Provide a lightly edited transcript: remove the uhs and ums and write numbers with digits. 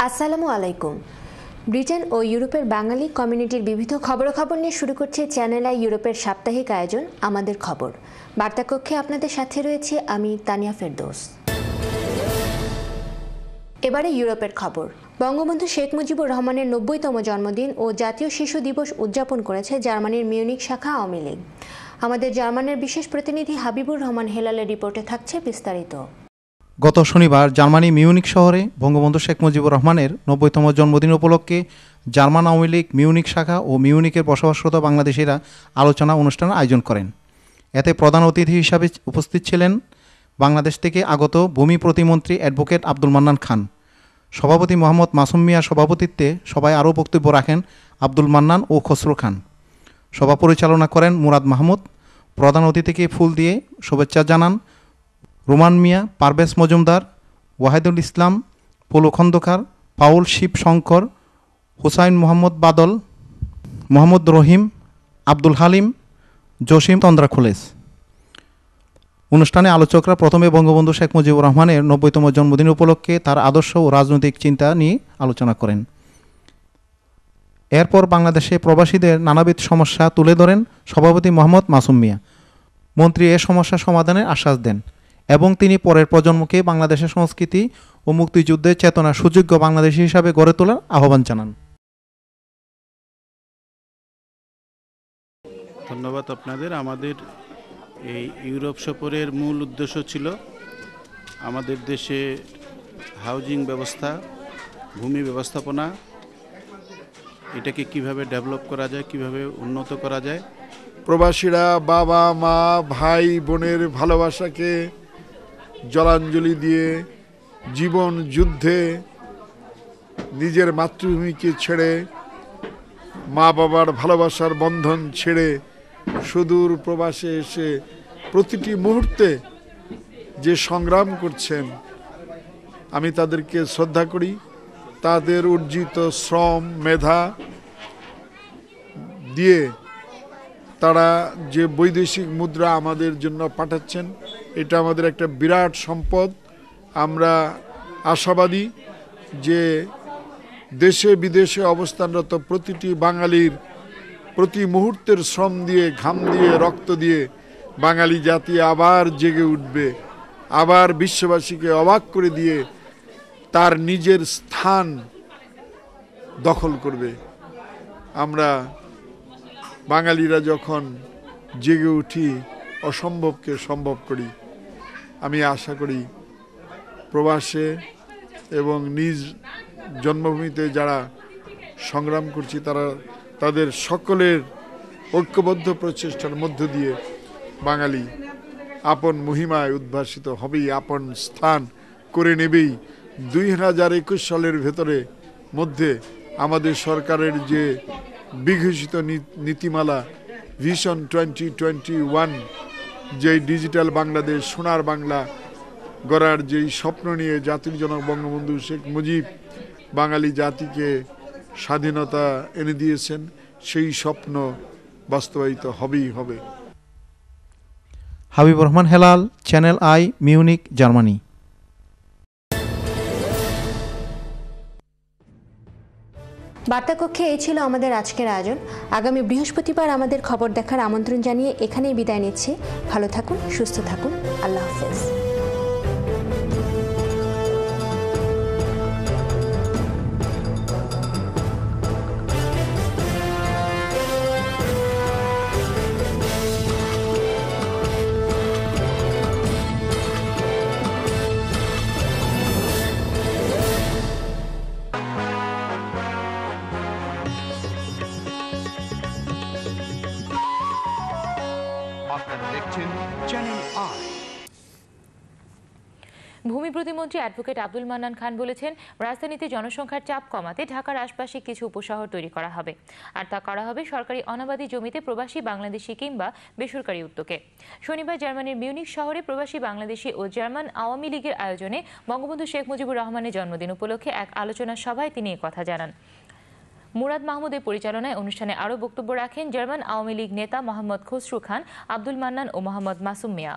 আসসালামু আলাইকুম। ব্রিটেন ও ইউরোপের বাঙালি কমিউনিটির বিবিধ খবরাখবর নিয়ে শুরু করছে চ্যানেল আই ইউরোপের সাপ্তাহিক আয়োজন আমাদের খবর। বার্তাকক্ষে আপনাদের সাথে রয়েছে আমি তানিয়া ফেরদৌস। এবারে ইউরোপের খবর। বঙ্গবন্ধু শেখ মুজিবুর রহমানের ৯০তম জন্মদিন ও জাতীয় শিশু দিবস উদযাপন করেছে জার্মানির মিউনিক শাখা আওয়ামী লীগ। আমাদের জার্মানের বিশেষ প্রতিনিধি হাবিবুর রহমান হেলালের রিপোর্টে থাকছে বিস্তারিত। গত শনিবার জার্মানি মিউনিক শহরে বঙ্গবন্ধু শেখ মুজিবুর রহমানের ৯০তম জন্মদিন উপলক্ষে জার্মান আওয়ামী লীগ মিউনিক শাখা ও মিউনিকের বসবাসরত বাংলাদেশিরা আলোচনা অনুষ্ঠানের আয়োজন করেন। এতে প্রধান অতিথি হিসাবে উপস্থিত ছিলেন বাংলাদেশ থেকে আগত ভূমি প্রতিমন্ত্রী অ্যাডভোকেট আব্দুল মান্নান খান। সভাপতি মোহাম্মদ মাসুম মিয়ার সভাপতিত্বে সভায় আরও বক্তব্য রাখেন আব্দুল মান্নান ও খসরু খান। সভা পরিচালনা করেন মুরাদ মাহমুদ। প্রধান অতিথিকে ফুল দিয়ে শুভেচ্ছা জানান রোমান মিয়া, পারভেজ মজুমদার, ওয়াহিদুল ইসলাম, পলু খন্দকার, পাউল শিব শঙ্কর, হুসাইন মোহাম্মদ বাদল, মোহাম্মদ রহিম, আব্দুল হালিম, জসিম তন্দ্রা খুলেস। অনুষ্ঠানে আলোচকরা প্রথমে বঙ্গবন্ধু শেখ মুজিবুর রহমানের ৯০তম জন্মদিন উপলক্ষে তার আদর্শ ও রাজনৈতিক চিন্তা নিয়ে আলোচনা করেন। এরপর বাংলাদেশে প্রবাসীদের নানাবিধ সমস্যা তুলে ধরেন সভাপতি মোহাম্মদ মাসুম মিয়া। মন্ত্রী এ সমস্যা সমাধানের আশ্বাস দেন এবং তিনি পরের প্রজন্মকে বাংলাদেশের সংস্কৃতি ও মুক্তিযুদ্ধের চেতনা সুযোগ্য বাংলাদেশী হিসাবে গড়ে তোলার আহ্বান জানান। ধন্যবাদ আপনাদের। আমাদের এই ইউরোপ সফরের মূল উদ্দেশ্য ছিল আমাদের দেশে হাউজিং ব্যবস্থা, ভূমি ব্যবস্থাপনা, এটাকে কিভাবে ডেভেলপ করা যায়, কিভাবে উন্নত করা যায়। প্রবাসীরা বাবা মা ভাই বোনের ভালোবাসাকে জলাঞ্জলি দিয়ে জীবন যুদ্ধে নিজের মাতৃভূমিকে ছেড়ে মা বাবার ভালোবাসার বন্ধন ছেড়ে সুদূর প্রবাসে এসে প্রতিটি মুহূর্তে যে সংগ্রাম করছেন, আমি তাদেরকে শ্রদ্ধা করি। তাদের অর্জিত শ্রম মেধা দিয়ে তারা যে বৈদেশিক মুদ্রা আমাদের জন্য পাঠাচ্ছেন, এটা আমাদের একটা বিরাট সম্পদ। আমরা আশাবাদী যে দেশে বিদেশে অবস্থানরত প্রতিটি বাঙালির প্রতি মুহূর্তের শ্রম দিয়ে, ঘাম দিয়ে, রক্ত দিয়ে বাঙালি জাতি আবার জেগে উঠবে, আবার বিশ্ববাসীকে অবাক করে দিয়ে তার নিজের স্থান দখল করবে। আমরা বাঙালিরা যখন জেগে উঠি, অসম্ভবকে সম্ভব করি। আমি আশা করি প্রবাসে এবং নিজ জন্মভূমিতে যারা সংগ্রাম করছি তাদের সকলের ঐক্যবদ্ধ প্রচেষ্টার মধ্য দিয়ে বাঙালি আপন মহিমায় উদ্ভাসিত হবেই, আপন স্থান করে নেবেই। ২০২১ সালের মধ্যে আমাদের সরকারের যে বিঘোষিত নীতিমালা ভিশন 2021, যেই ডিজিটাল বাংলাদেশ, সোনার বাংলা গড়ার যেই স্বপ্ন নিয়ে জাতির জনক বঙ্গবন্ধু শেখ মুজিব বাঙালি জাতিকে স্বাধীনতা এনে দিয়েছেন, সেই স্বপ্ন বাস্তবায়িত হবেই হবে। Habibur Rahman Helal, Channel i, Munich, Germany. বার্তাকক্ষে এই ছিল আমাদের আজকের আয়োজন। আগামী বৃহস্পতিবার আমাদের খবর দেখার আমন্ত্রণ জানিয়ে এখানেই বিদায় নিচ্ছি। ভালো থাকুন, সুস্থ থাকুন। আল্লাহ হাফেজ। ভূমি প্রতিমন্ত্রী অ্যাডভোকেট আব্দুল মান্নান খান বলেছেন, রাজধানীতে জনসংখ্যার চাপ কমাতে ঢাকার আশপাশে কিছু উপশহর তৈরি করা হবে, আর তা করা হবে সরকারি অনাবাদী জমিতে প্রবাসী বাংলাদেশি কিংবা বেসরকারি উদ্যোগে। শনিবার জার্মানির মিউনিক শহরে প্রবাসী বাংলাদেশি ও জার্মান আওয়ামী লীগের আয়োজনে বঙ্গবন্ধু শেখ মুজিবুর রহমানের জন্মদিন উপলক্ষে এক আলোচনা সভায় তিনি কথা জানান। মুরাদ মাহমুদের পরিচালনায় অনুষ্ঠানে আরও বক্তব্য রাখেন জার্মান আওয়ামী লীগ নেতা মোহাম্মদ খসরু খান, আব্দুল মান্নান ও মোহাম্মদ মাসুম মিয়া।